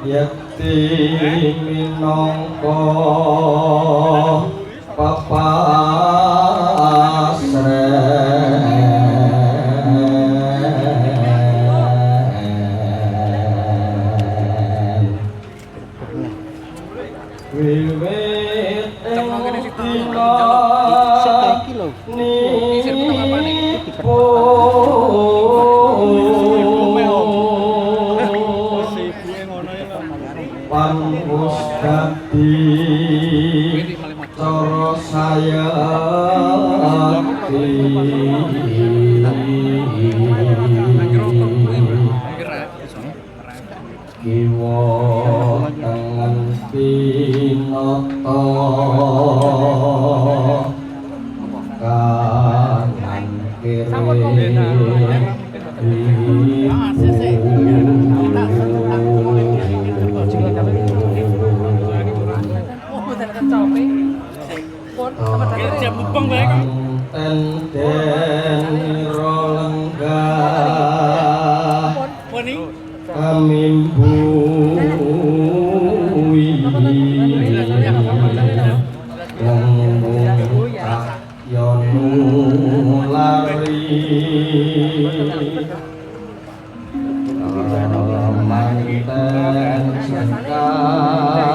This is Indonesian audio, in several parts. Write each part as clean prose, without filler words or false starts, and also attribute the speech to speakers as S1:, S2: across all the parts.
S1: yakti minangka papasren wiwit ing dina pangus dadi cara sayakti kiwa tangan pinata kanan kiri enten rolenggah kamimbui yonu lari manten sekali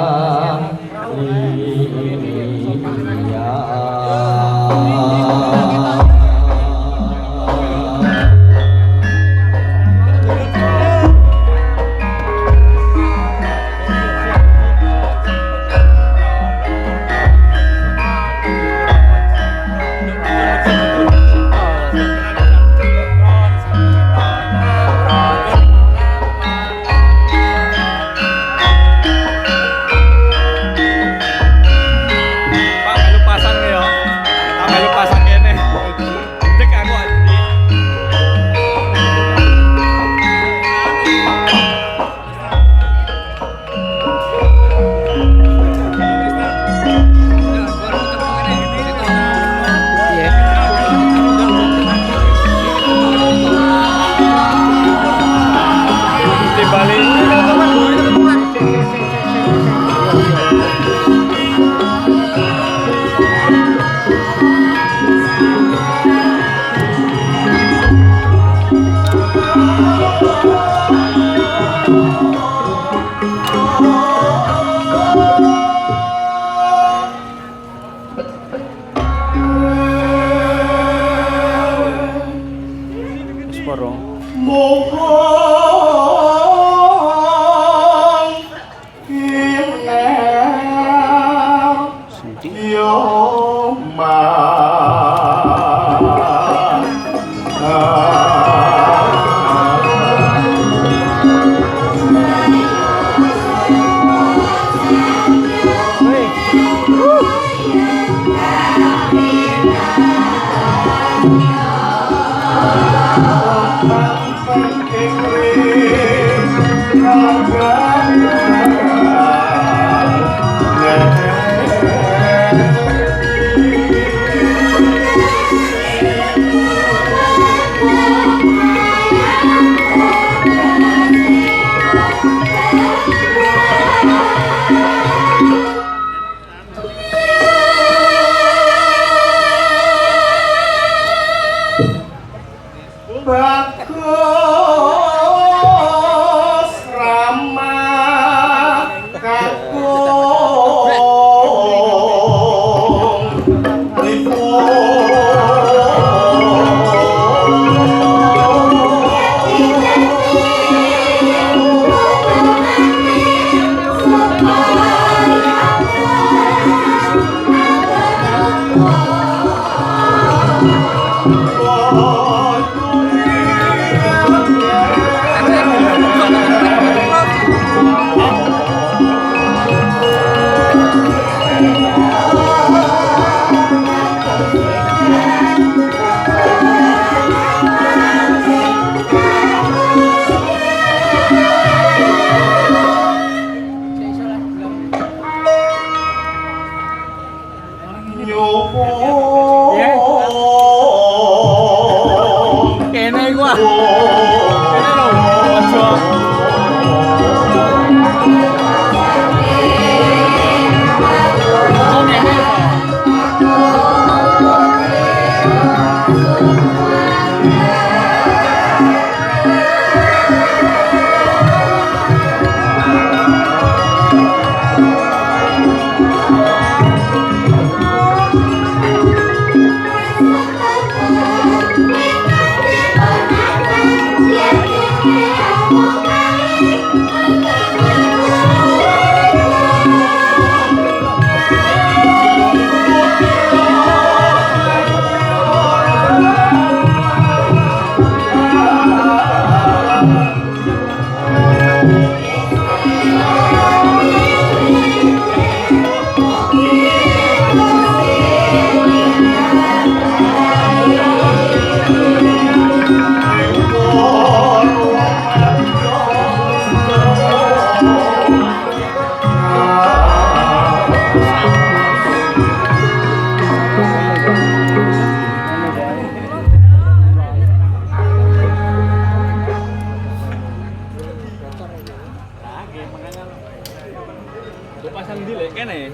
S2: pasang di lek kene.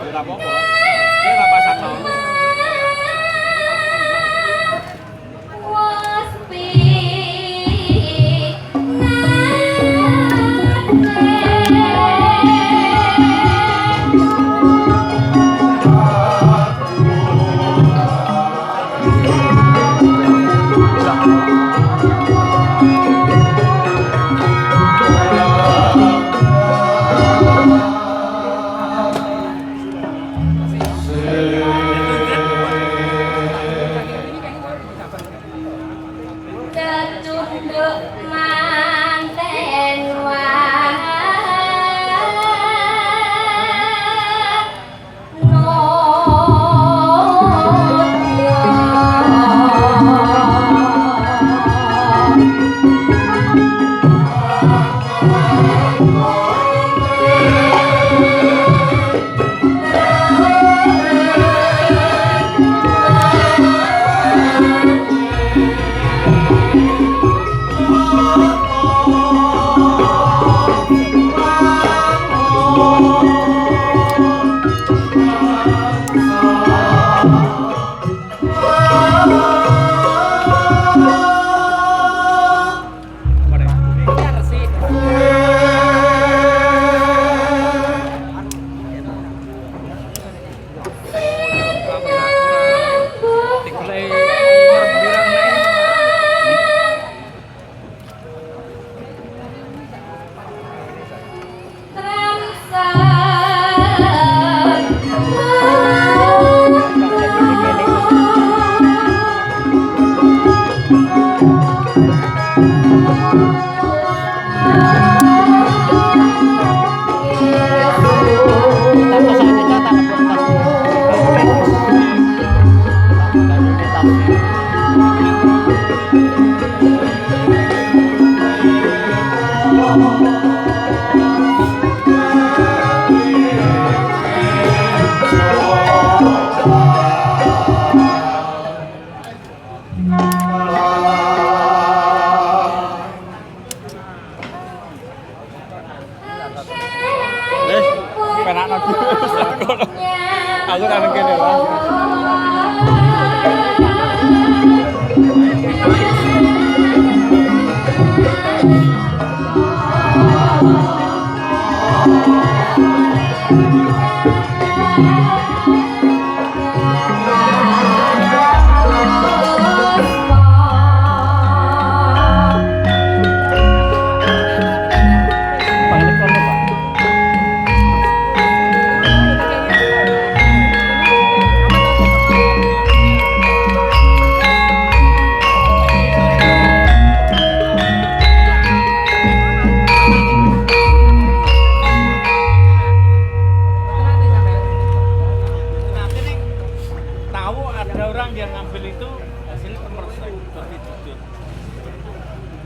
S2: Ora apa-apa. Ki ora pasangno. Aku nang kene wae.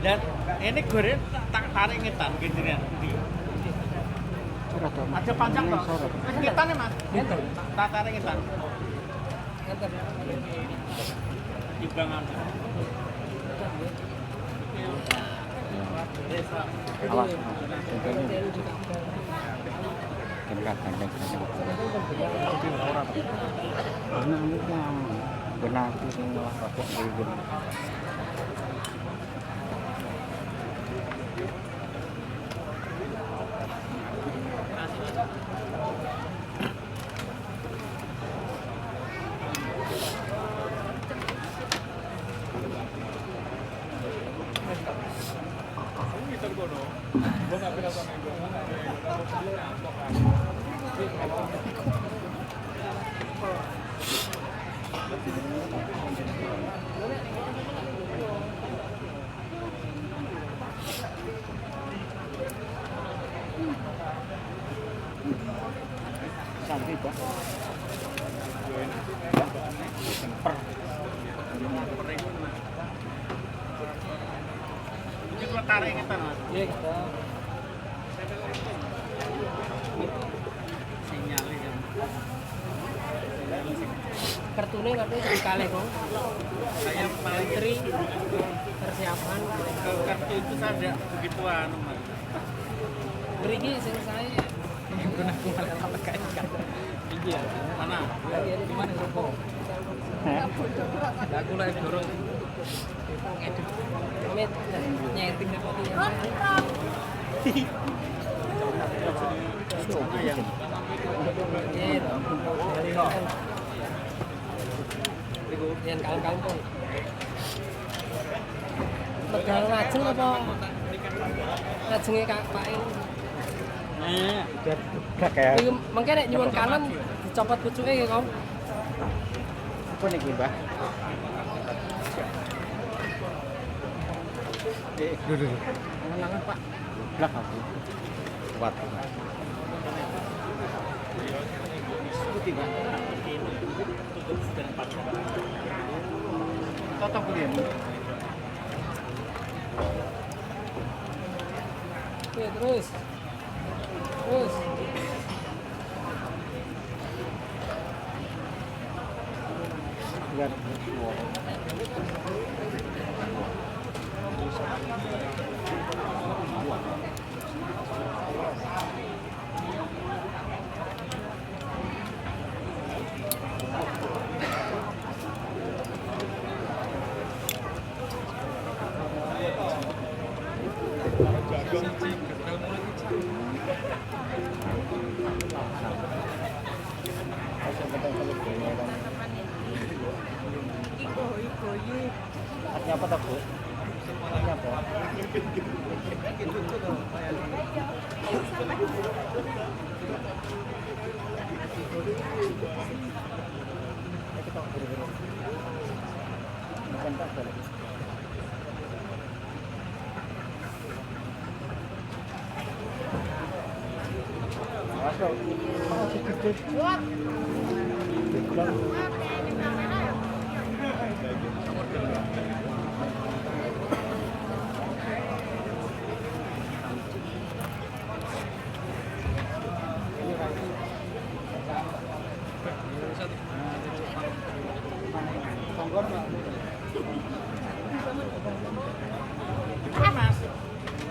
S2: Dan ini goreng tak tarik ngetan gini. Ada panjang toh? Ngetan ya mas? Ngetan. Tak tarik ngetan. Ngetan. Dibangan.
S3: Awas. Benar
S2: tarik ngetan mas? Iya kita sinyalnya kan
S4: kartunya katanya sekali kok
S2: saya paling
S4: persiapan
S2: kartu itu saya ada begituan mas
S4: Beriki selesai.
S2: Aku malah apa kayak iya mana gimana rokok aku lagi dorong ngedit
S4: Amit nyeting sepertinya.
S2: yang
S4: Yang kalem-kalem tuh. Tegal ngajeng apa? Ngajenge Pak ini.
S2: gak kayak
S4: Iki mengke nek nyuwun kanan dicopot pucuke ya, Kong.
S2: apa nih Mbak duduk langan Pak belakang kuat putih Pak cocok belian
S4: Oke, terus. Terus.
S2: lihat artinya apa tak Bu? Artinya apa?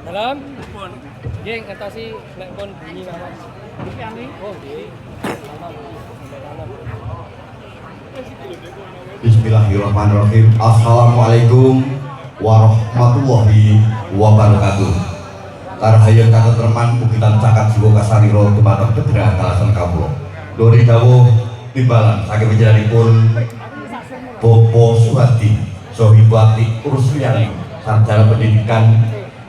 S4: Dalam. Nggih, ngatosi nek pun bunyi Mas. Oh, nggih.
S1: Bismillahirrahmanirrahim. Assalamualaikum warahmatullahi wabarakatuh. Karahayun kata terman bukitan cakat jiwa kasariro dumateng bedera kalasan kawula. Dori dawuh timbalan saking panjenenganipun Bopo Suhadi Sohibati Urusliani sarjana pendidikan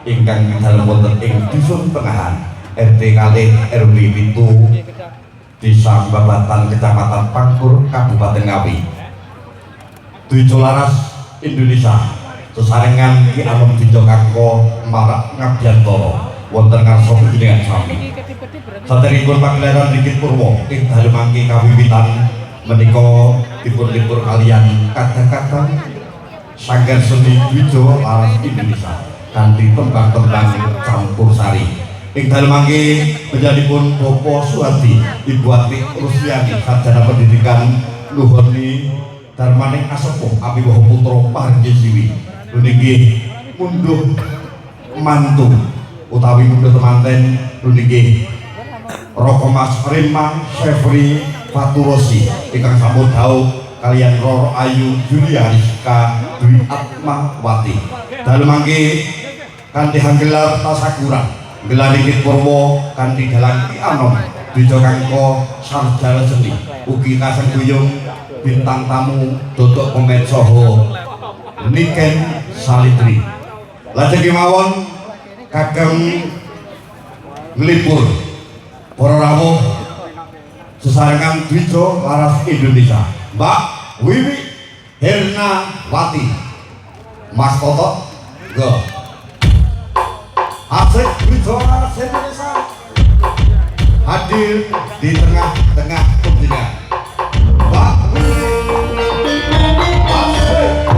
S1: ingkang dalem wonten ing Dusun Tengahan RT kalih RW 7 Desa Babatan Kecamatan Pangkur Kabupaten Ngawi. Tujuh laras Indonesia sesarengan Ki Anom Dijo Kako Marak Ngabdiantoro wonten ngarsa panjenengan sami. Saderengipun pagelaran Rikit Purwo ing dalem mangke kawiwitan menika dipun libur kalian kadang-kadang sanggar seni Dijo laras Indonesia kanthi tembang-tembang campur sari. Ing dalem mangke panjenenganipun Bopo Suhadi Ibu Ati Rusliani sarjana pendidikan Luhurni Darmaning Asepuh Abiwaha Putra Pahargya Siwi nggih munduh mantu utawi munduh temanten nggih Roko Mas Rima Syefri Faturosi ingkang sampun dawuh kalian Roro Ayu Julia Rizka Dwi Atmawati dalem mangke kanthi hanggelar tasakura gelar Rikit Purwo kanthi dalang Ki Anom Dijo Kako sarjana seni ugi kasengkuyung bintang tamu Dodok Komet Soho Niken Salitri lajeng kemawon kagem nglipur para rawuh sesarengan Dijo laras Indonesia Mbak Wiwi Hernawati Mas Toto go asik Dijo laras Indonesia hadir di tengah-tengah pembinaan Mbak Wiwi asik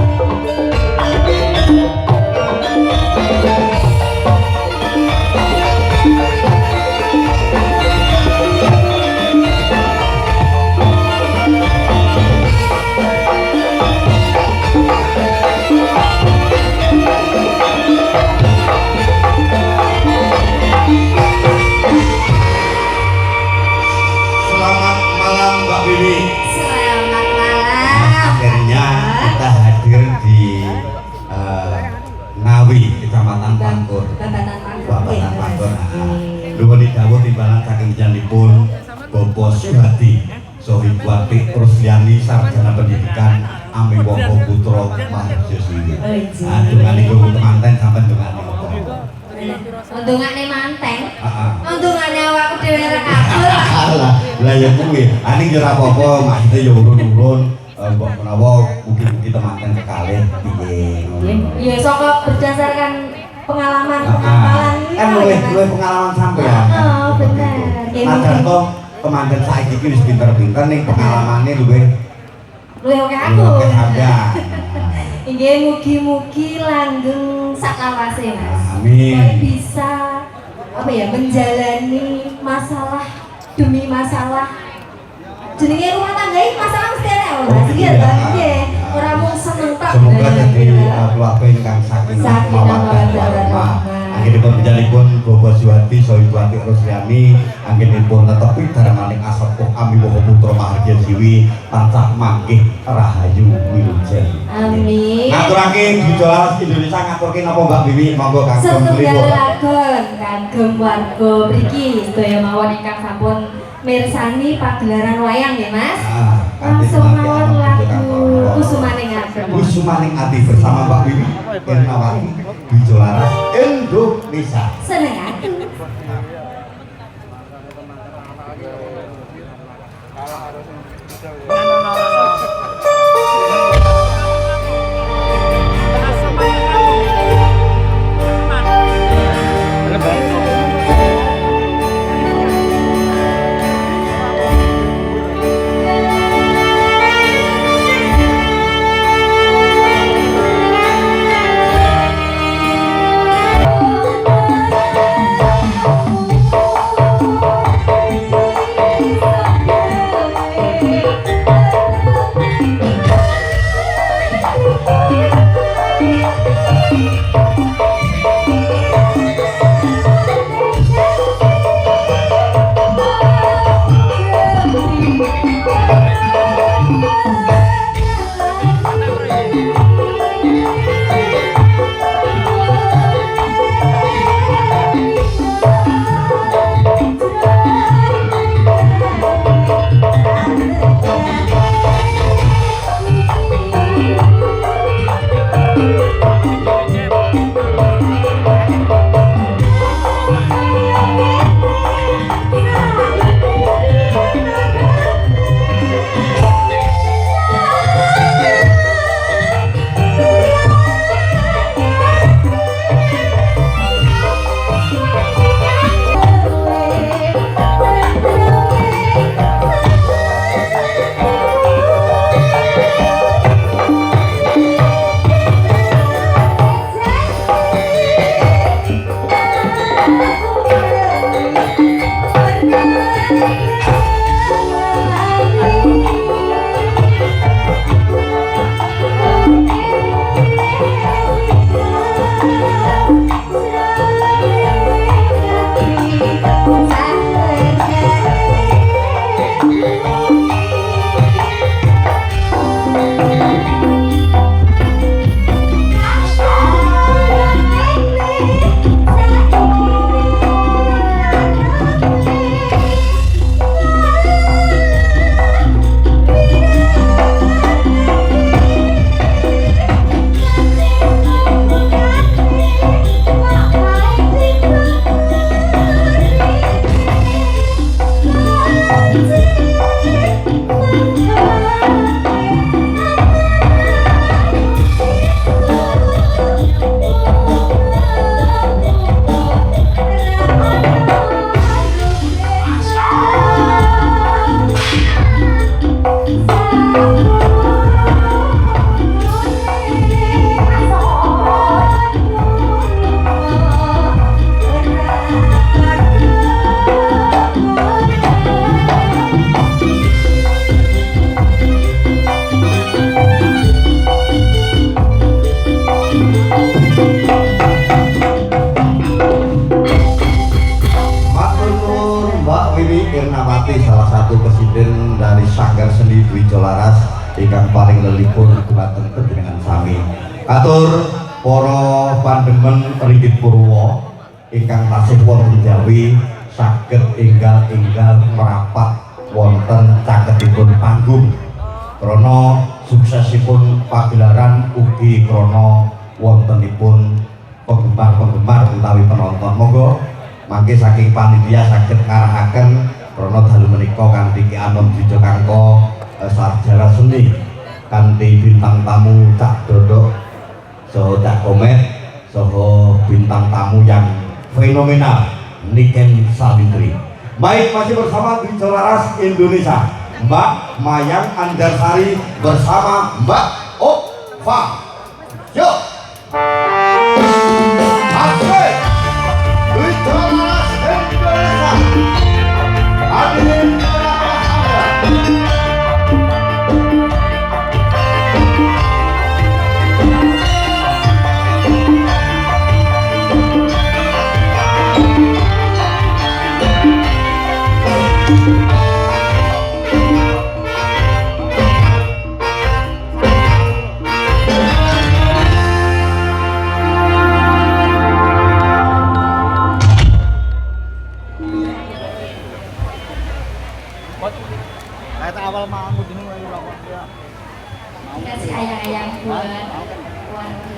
S1: Luwih didhawuh timbalan saking janipun Bapak Suhadi Sohibwati Rusliani sarjana pendidikan Ami Wongko Putra Maharja Swiwi. Dungane kanggo temanten sampean dungane apa?
S3: Ndongane manten.
S1: Heeh.
S3: Ndongane awakku dhewe ora kabur.
S1: Lah ya kuwi, aning yo ora apa-apa, maksude yo urun-urun mbok menawa mugi-mugi temanten kekalih piye ngono.
S3: Ya saka berdasarkan pengalaman-pengalaman
S1: Kan luwih pengalaman sampean.
S3: Oh, bener.
S1: Nadyan kok temanten saiki iki wis pinter-pinter ning pengalamane luwih
S3: Luwih akeh aku.
S1: luwih sampean.
S3: Nggih mugi-mugi langgeng saklawase Mas.
S1: Amin.
S3: Supaya bisa apa ya menjalani masalah demi masalah. Jenenge rumah tangga iki masalah mesti ana ya Mas. Iya ta? Nggih. Ora mung seneng tok.
S1: Semoga jadi keluarga ingkang saking mawaddah warahmah. Anggenipun panjenenganipun Bapak Suhadi Sohibwati Rusliani anggenipun netepi darmaning asepuh Ami Wongko Putra Maharja Swiwi tansah manggih rahayu wilujeng.
S3: Amin.
S1: Ngaturake Dijolas Indonesia ngaturke napa Mbak Wiwi monggo kagem
S3: Setunggal
S1: pripun.
S3: lagon kagem warga mriki sedaya mawon ingkang sampun mirsani pagelaran wayang ya Mas. Langsung mawon lagu Kusumaning Ati.
S1: Kusumaning Ati bersama Mbak Wiwi Ernawati Dijolaras Indonesia.
S3: Seneng ati.
S1: salah satu presiden dari Sanggar Seni Dijolaras ingkang paling lelipur dumateng panjenengan sami. Atur para pandemen Ringgit Purwo ingkang tasih wonten Jawi saged enggal-enggal merapat wonten caketipun panggung krana suksesipun pagelaran ugi krana wontenipun penggemar-penggemar utawi penonton. Monggo mangke saking panitia saged ngarahaken krana dalu menika kanthi Ki Anom Dwijokangka sarjana seni kanthi bintang tamu Cak Dodok saha Cak Komet saha bintang tamu yang fenomenal Niken Salintri. Baik, masih bersama Dwi Laras Indonesia, Mbak Mayang Andarsari bersama Mbak Ova. Yuk. Asik. Dwi Laras Indonesia. Hadirin
S3: kasih ayang-ayang buat wangi.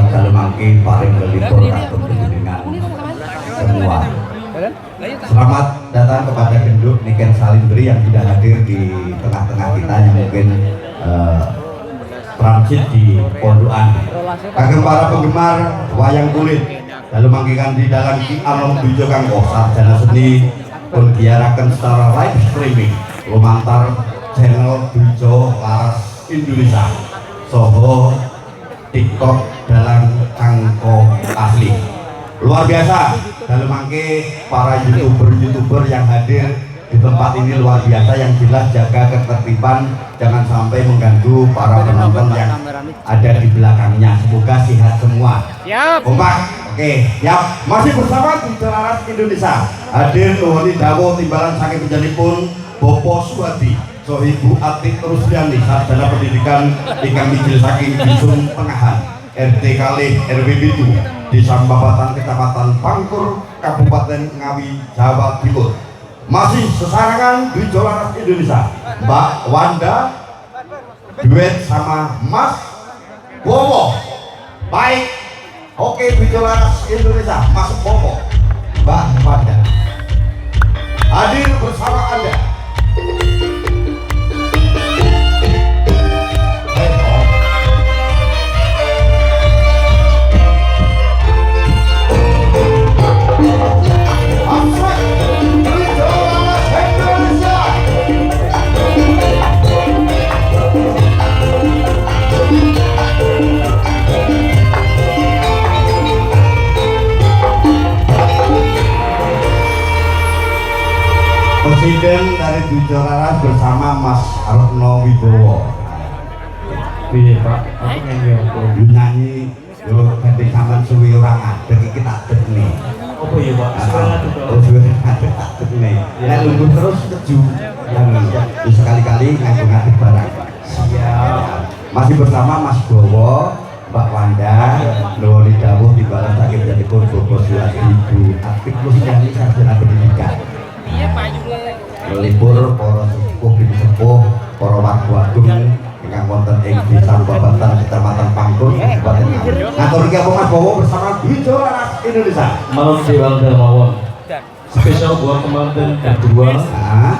S1: dalam mangki paling berlibur kagum dengan semua. Selamat datang kepada Genduk Niken Salimbri yang tidak hadir di tengah-tengah kita, yang mungkin transit di Pondokan. Kagem para penggemar wayang kulit dalam mangkikan di dalam Ki Alom Dujo Kanggo sarjana seni pun biarakan secara live streaming lumantar channel Dujo Laras Indonesia soho TikTok dalam Kangko asli. Luar biasa dalam mangke para youtuber yang hadir di tempat ini luar biasa, yang jelas jaga ketertiban, jangan sampai mengganggu para penonton yang ada di belakangnya. Semoga sehat semua.
S4: Siap.
S1: Kompak. Oke, siap. Masih bersama Dujo Laras Indonesia. Hadir nuhun dawuh timbalan saking penjanipun Bopo Suwadi, Sohibu Atik Rusdiani, sarjana pendidikan ingkang mijil saking Bisung Tengahan, RT kalih RW 7 di Sambabatan Kecamatan Pangkur, Kabupaten Ngawi, Jawa Timur. Masih sesarangan Dujo Laras Indonesia, Mbak Wanda duet sama Mas Bowo. Baik, oke, Dujo Laras Indonesia, Mas Bowo, Mbak Wanda hadir bersama Anda. Presiden dari Dujo Laras bersama Mas Retno Wibowo.
S5: Iya Pak, aku
S1: nyanyi yo ganti sampean suwi ora ngadeg iki tak dekne.
S5: apa ya Pak? Semangat itu.
S1: Oh, suwi ngadeg tak dekne. Nek lungguh terus keju. Yang sekali-kali ngadeg barang. Siap. Masih bersama Mas Bowo, Mbak Wanda, nuwun dawuh timbalan saking janipun Bobo Suwadi Ibu Aktif Rusdiani sarjana pendidikan.
S4: Iya payu le.
S1: Melipur para sepuh bini sepuh, para warga agung ingkang wonten ing Desa Babatan Kecamatan Pangkur, Kabupaten Ngawi. Ngatur iki apa Mas Bowo bersama Dujo Laras Indonesia.
S5: Malam Dewan Darmawan. Spesial buat komandan kedua.
S1: Nah,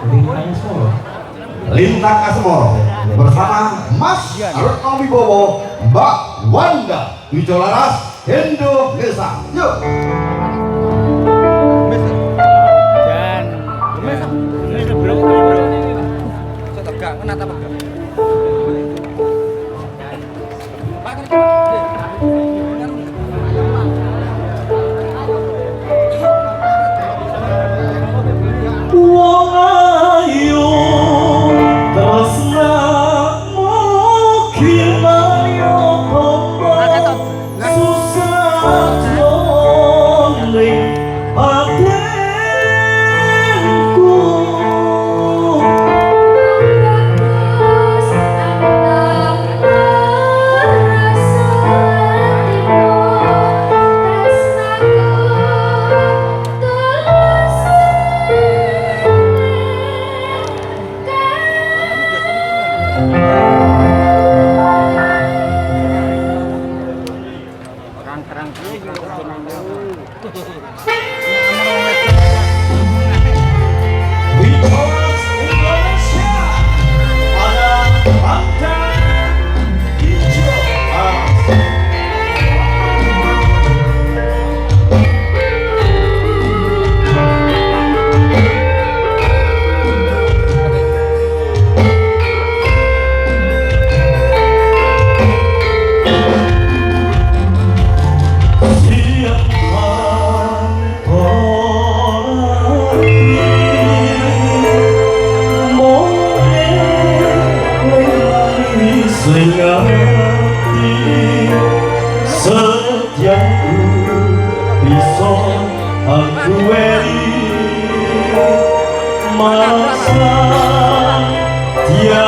S5: Lintang Solo.
S1: Lintang Asmoro bersama Mas Retno Wibowo, Mbak Wanda, Dujo Laras Indonesia. Yuk.
S5: Wong ayu tresnamu gimana apa susah joleng badanku. Setiaku bisa aku eri masa dia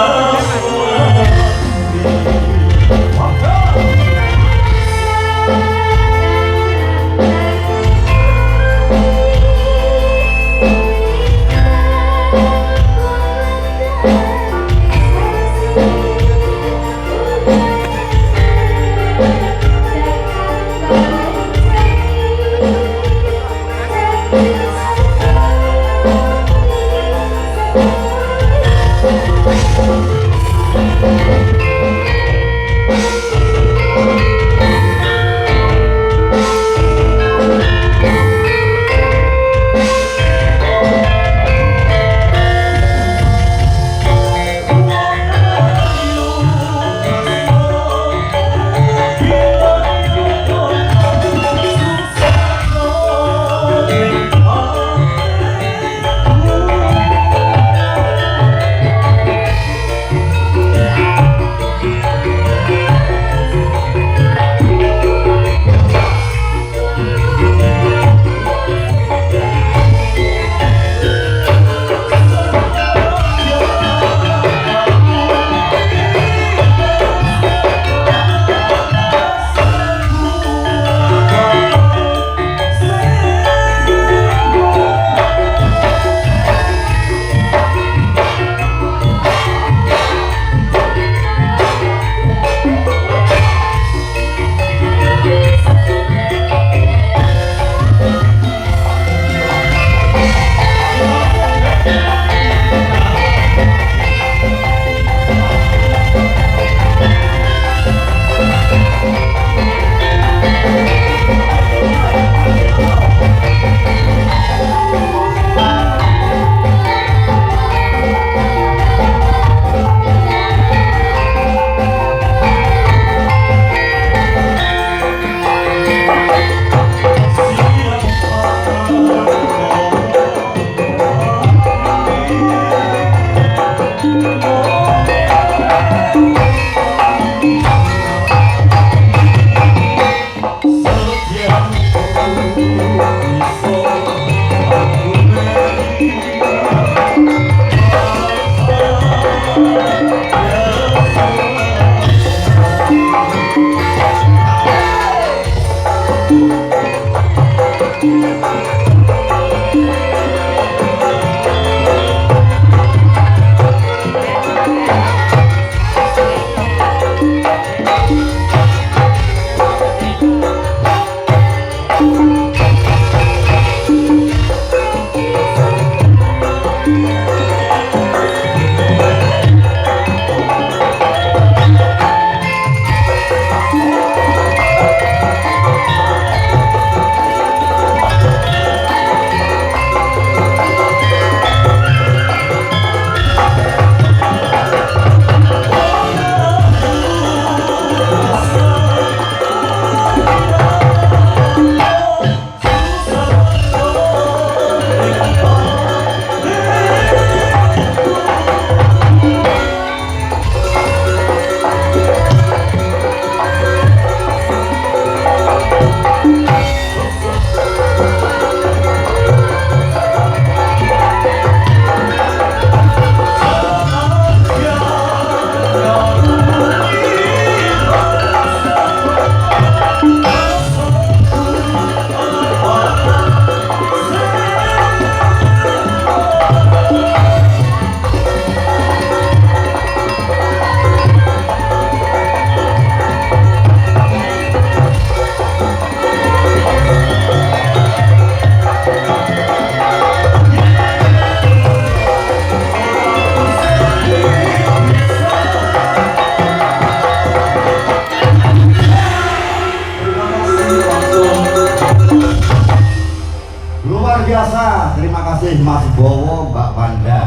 S1: biasa, terima kasih Mas Bowo, Mbak Panda,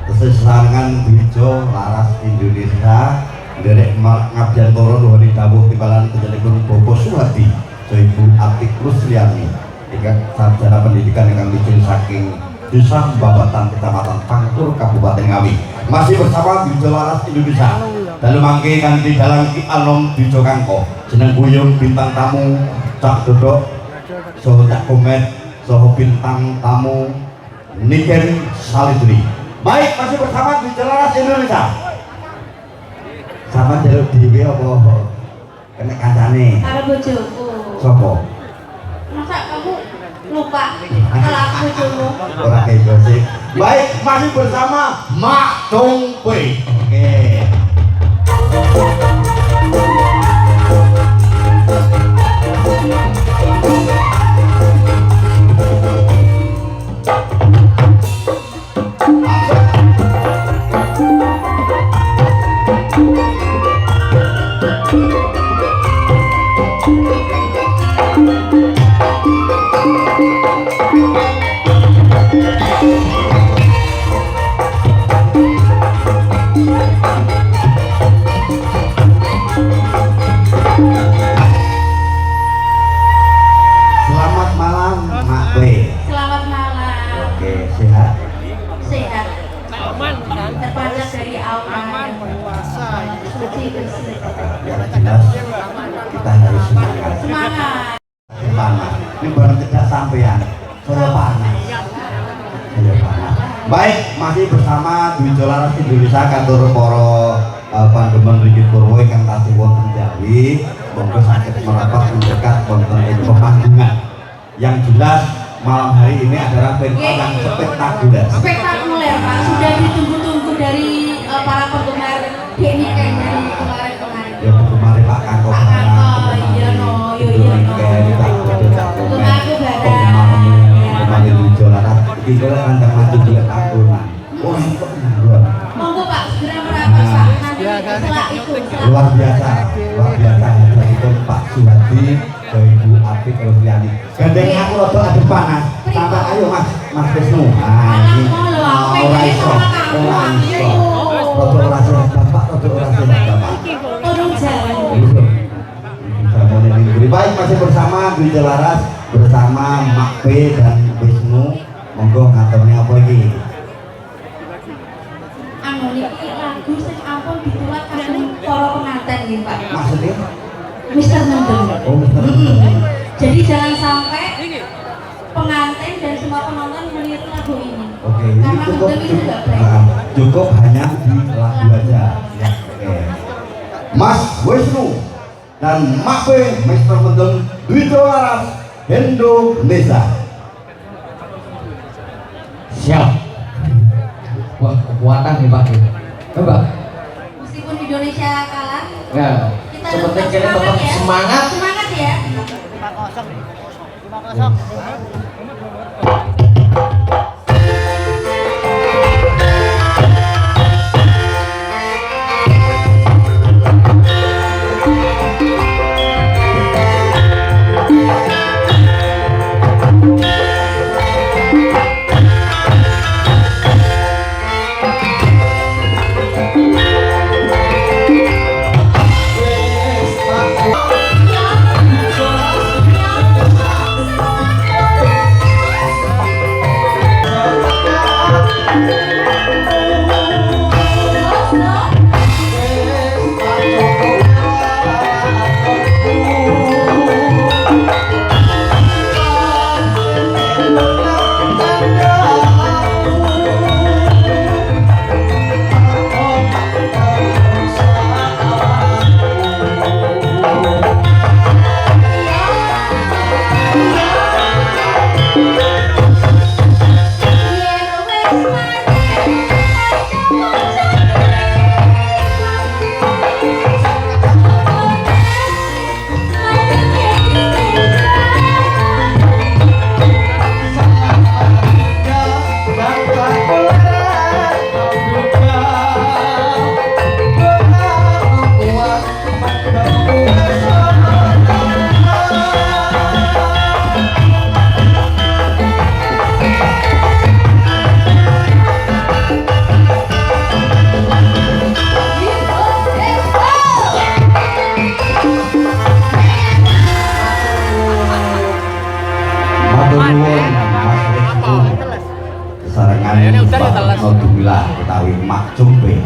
S1: kesesarangan Wijo, Laras Indonesia, Derek Ngabdian Toro, Nuhani Dawuh, Timbalan Penjelekun Bobo Suhati, Ibu Atik Rusliani, sarjana pendidikan yang bikin saking Desa Babatan Kecamatan Pangkur Kabupaten Ngawi. Masih bersama Wijo Laras Indonesia. Dalam mangke kanthi dalang Ki Anom Wijo Kangko, jeneng buyung bintang tamu Cak Dodok, Soho Cak Komet, Soho bintang tamu Niken Salidri. Baik, masih bersama Wijo Laras Indonesia. Sama jaluk dhewe apa kena kancane?
S3: Karo bojoku.
S1: Sopo?
S3: Masa kamu lupa kalau aku bojomu?
S1: Ora kayak gosip. Baik, masih bersama Mak Tongpe. Oke. Selamat malam, Mak Pe.
S3: Selamat malam.
S1: Oke, sehat?
S3: Sehat.
S4: Aman kan?
S3: Terpanjang dari awan. Suci bersih.
S1: Yang jelas kita harus semangat.
S3: Semangat.
S1: Panas. Ini barang tidak sampean. Saya panas. Saya panas. Baik, masih bersama Wijo Laras Indonesia kantor poro Pandemen Rigid Purwo yang kasih wonten Jawi. Monggo sakit merapat mendekat wonten ing pemanggungan. Yang jelas malam hari ini adalah pentas yang spektakuler.
S3: Spektakuler Pak, sudah ditunggu-tunggu dari para penggemar Denny Ken dari kemarin-kemarin.
S1: Ya kemarin Pak Kanko
S3: Pak Kanko, iya no, yo iya no. Penggemarku barang.
S1: Kemarin Wijo Laras, iki kok kandang maju juga tahunan. Wah, kok nganggur.
S3: Monggo Pak, segera merapat Pak. Nanti setelah itu.
S1: Luar biasa itu Pak Suhadi, Ibu Atik Rusliani. Gandengnya aku rada adem panas. Tambah ayo Mas Wisnu. Ah, ini ora iso. Rada ora sehat Bapak, rada ora sehat Bapak.
S3: Tolong jalan.
S1: Baik, masih bersama Wijo Laras bersama Mak P dan Wisnu. Monggo ngaturnya apa iki?
S3: Anu niki lagu sing ampun ditulis kagem para pengantin nggih Pak.
S1: Maksudnya?
S3: Mister Mendem.
S1: Oh, Mister.
S3: Jadi jangan sampai pengantin dan semua penonton meniru lagu ini.
S1: Oke, ini
S3: Karena
S1: cukup
S3: Mendem itu nggak baik.
S1: cukup hanya di lagu aja. Ya, oke. Mas Wisnu, dan Makwe Maestro Pendem Dwijo Laras Indonesia.
S6: Siap. Wah, kekuatan nih Pak. Coba.
S3: Meskipun Indonesia kalah,
S6: Ya.
S3: kita
S6: Seperti
S3: tetap
S6: kita tetap
S3: ya.
S6: semangat.
S3: Semangat ya.
S2: 5-0 nih. 5-0.
S1: Alhamdulillah Betawi Mak Jumpe,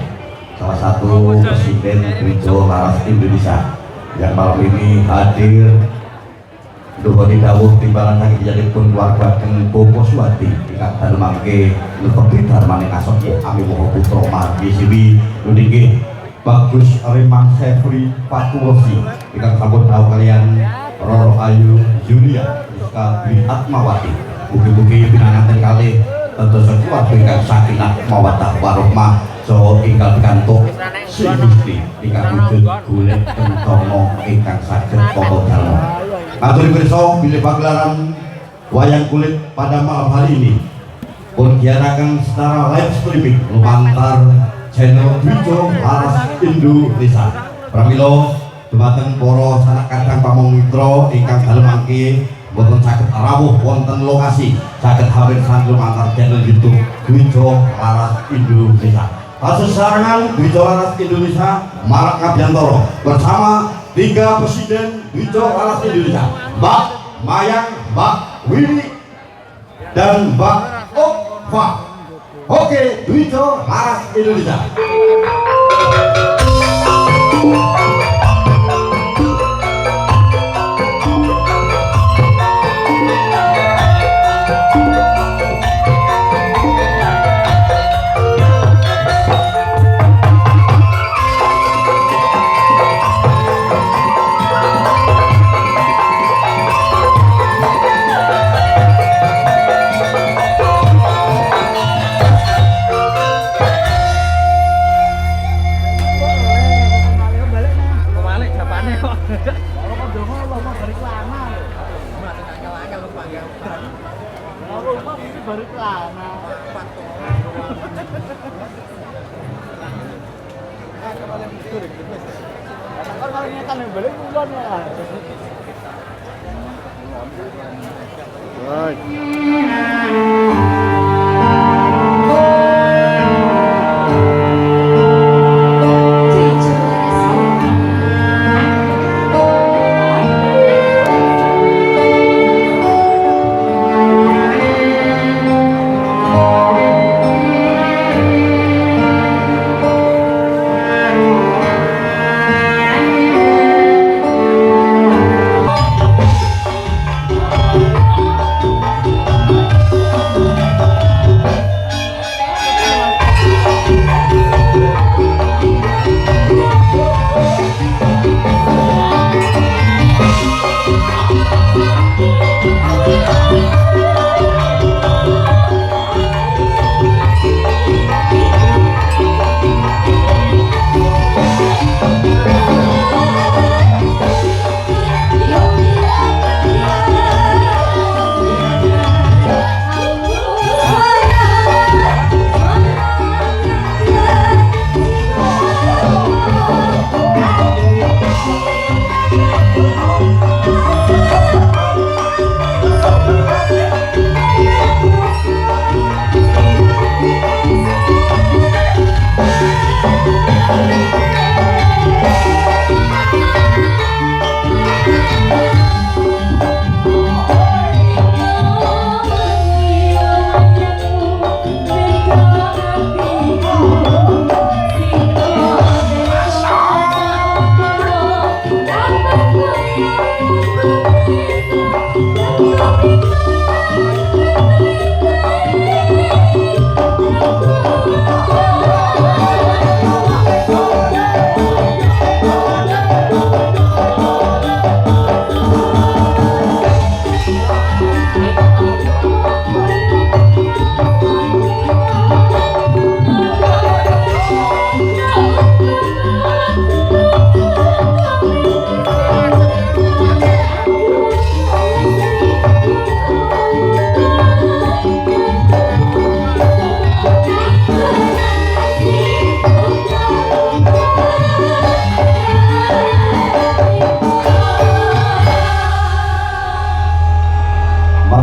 S1: salah satu presiden Dwijo Laras Indonesia yang malam ini hadir Duhoni dawuh timbangan lagi dijalipun keluarga dengan Bopo Suwati ingkang dalem mangke netepi darmaning asok Ami Woho Putra Margi Siwi nuniki Bagus Remang Sefri Patuwosi ingkang sampun dawuh kalian Roro Ayu Julia Rizka Dwi Atmawati mugi-mugi pinanganten kalih tentu sekuat ingkang sakinah mawaddah warahmah saha ingkang pikantuk sing Gusti ingkang wujud golek kentongo ingkang saged tata dalem. Atur pirsa bilih pagelaran wayang kulit pada malam hari ini pun diadakan secara live streaming lumantar channel Dwijo Laras Indonesia. Pramila dumateng para sanak kadang pamitra ingkang dalem mangke boten saged rawuh wonten lokasi saged hadir sanggul antar channel YouTube Dwijo Laras Indonesia. Sesarengan Dwijo Laras Indonesia marak ngabiantara bersama 3 presiden Dwijo Laras Indonesia, Mbak Mayang, Mbak Willy, dan Mbak Okva. Oke, Dwijo Laras Indonesia.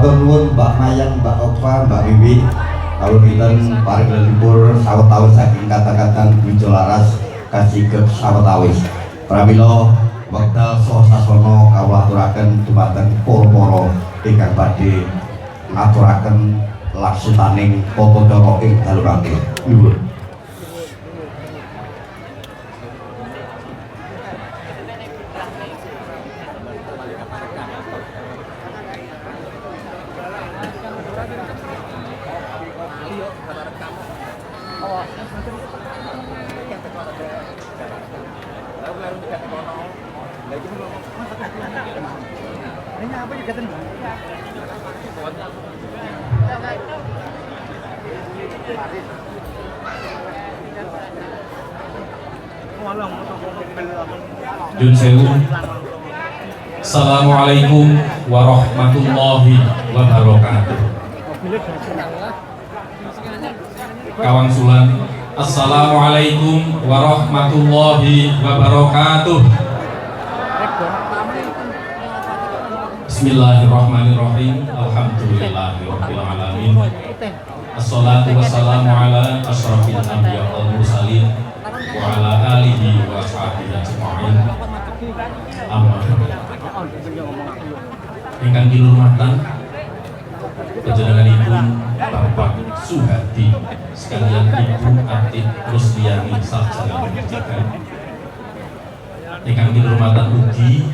S1: matur nuwun Mbak Mayan, Mbak Opa, Mbak Wiwi. Kalau kita paring lelipur sawetawis saking kata-kata Wijo Laras kasih ke sawetawis. Pramila wekdal saha sasana kawula aturaken dumateng para ingkang badhe ngaturaken laksutaning tata cara ing dalu kanthi. Nuwun.
S5: Yun sewu. Assalamualaikum warahmatullahi wabarakatuh. Kawan Sulan, assalamualaikum warahmatullahi wabarakatuh. Bismillahirrahmanirrahim. Alhamdulillahirabbil alamin. Assalatu wassalamu ala asyrafil anbiya wal mursalin wa ala alihi wa sahbihi ajma'in. Amma ingkang kinurmatan panjenenganipun Bapak Suhadi sekalian Ibu Atik Rusdiani sarjana pendidikan. Ingkang kinurmatan ugi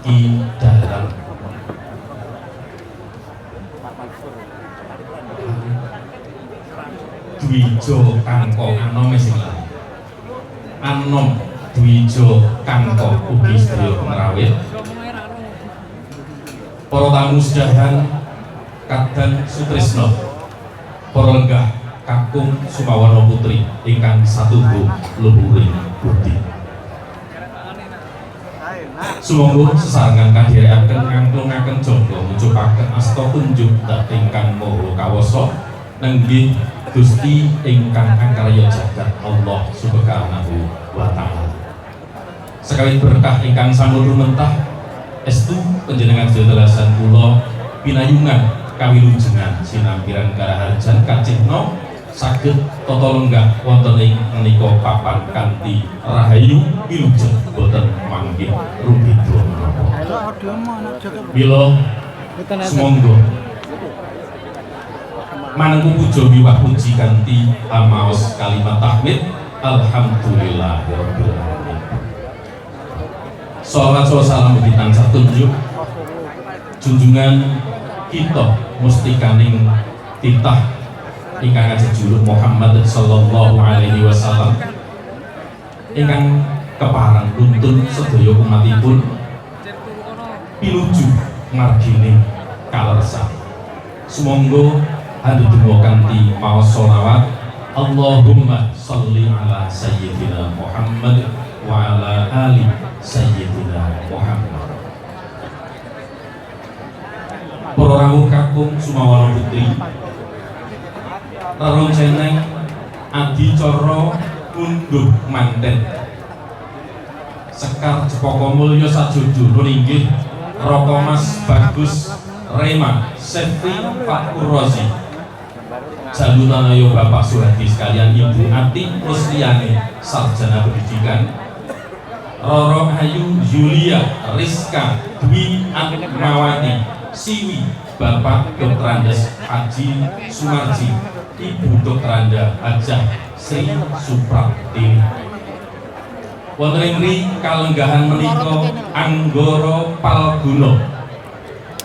S5: Ki Dalam Dwijo Kangko Anom sing Anom Dwijo Kangko ugi sedaya pengrawit. Para tamu sedahan Kadang Sutrisno, para lenggah Kakung Sumawana Putri ingkang satunggu luhuring budi. Sumangga sesarengan kadherekaken ngangklungaken jangka mujudaken asta kunjuk ingkang maha kawasa nenggih Gusti ingkang angkarya jagat Allah Subhanahu wa taala. Sekali berkah ingkang sampun rumentah estu panjenengan sedherekaken kula pinayungan kawilujengan sinampiran karaharjan kacihna saged tata lenggah wonten ing menika papan kanthi rahayu wilujeng boten manggih rumbida menapa. Mila sumangga manengku puja miwah puji kanthi amaos kalimat tahmid alhamdulillahirabbil alamin. Shalawat salam ugi tansah tunjuk junjungan kita mustikaning titah ingkang jejuluk Muhammad sallallahu alaihi wasallam ingkang keparang nuntun sedaya umatipun pinuju margine kalersan. Sumangga handedonga kanthi maos sholawat Allahumma sholli ala sayyidina Muhammad wa ala ali sayyidina Muhammad. Para rawuh Kakung Sumawana Putri, Raro Ceneng Adicara unduh manten Sekar Cepaka Mulya sajodono inggih Roko Mas Bagus Rema Sefri Fakur Rozi Jalunanayo Bapak Suhadi sekalian Ibu Ati Rusdiani sarjana pendidikan, Roro Ayu Yulia Rizka Dwi Atmawati Siwi Bapak Dr. Andes Haji Sumarji, Ibu Dr. Anda Hajah Sri Supraptini. Wonten ing mriki kalenggahan menika Anggara Palguna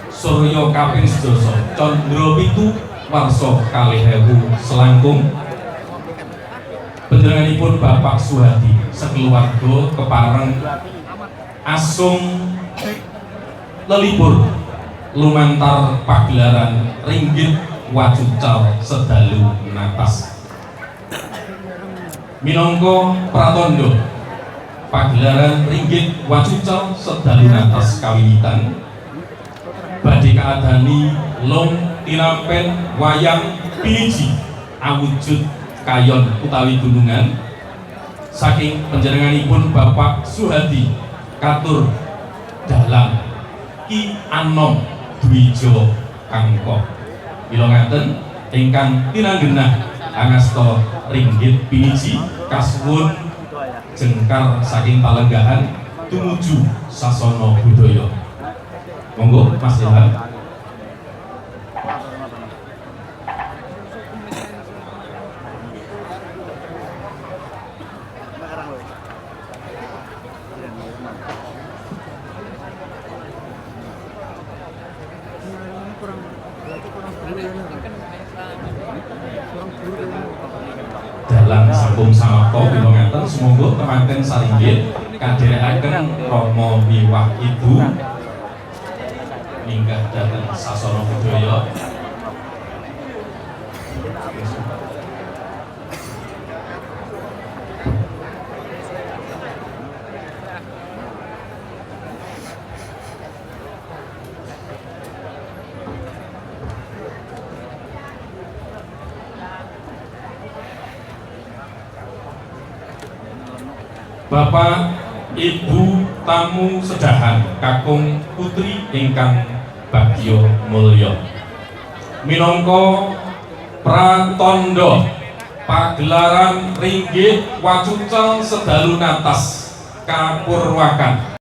S5: Surya kaping 12 Candra 7 warsa 2000 selangkung. Panjenenganipun Bapak Suhadi sekeluarga kepareng asung lelipur lumantar pagelaran ringgit wacucal sedalu natas. Minangka pratandha pagelaran ringgit wacucal sedalu natas kawiwitan badhe kaadani long tinampen wayang piniji awujud kayon utawi gunungan saking panjenenganipun Bapak Suhadi katur dalam Ki Anom Dwijo Kangko. Mila ngaten ingkang pinanggenah angasta ringgit piniji kasuwun jengkar saking palenggahan tumuju sasana budaya. Monggo Mas Ilham. Dalang sampung samapta mila ngaten sumangga temanten saringgit kadherekaken Rama miwah Ibu minggah dhateng sasana budaya. Bapak Ibu tamu sedahan kakung putri ingkang bagya mulya, minangka pratandha pagelaran ringgit wacucel sedalu natas kapurwakan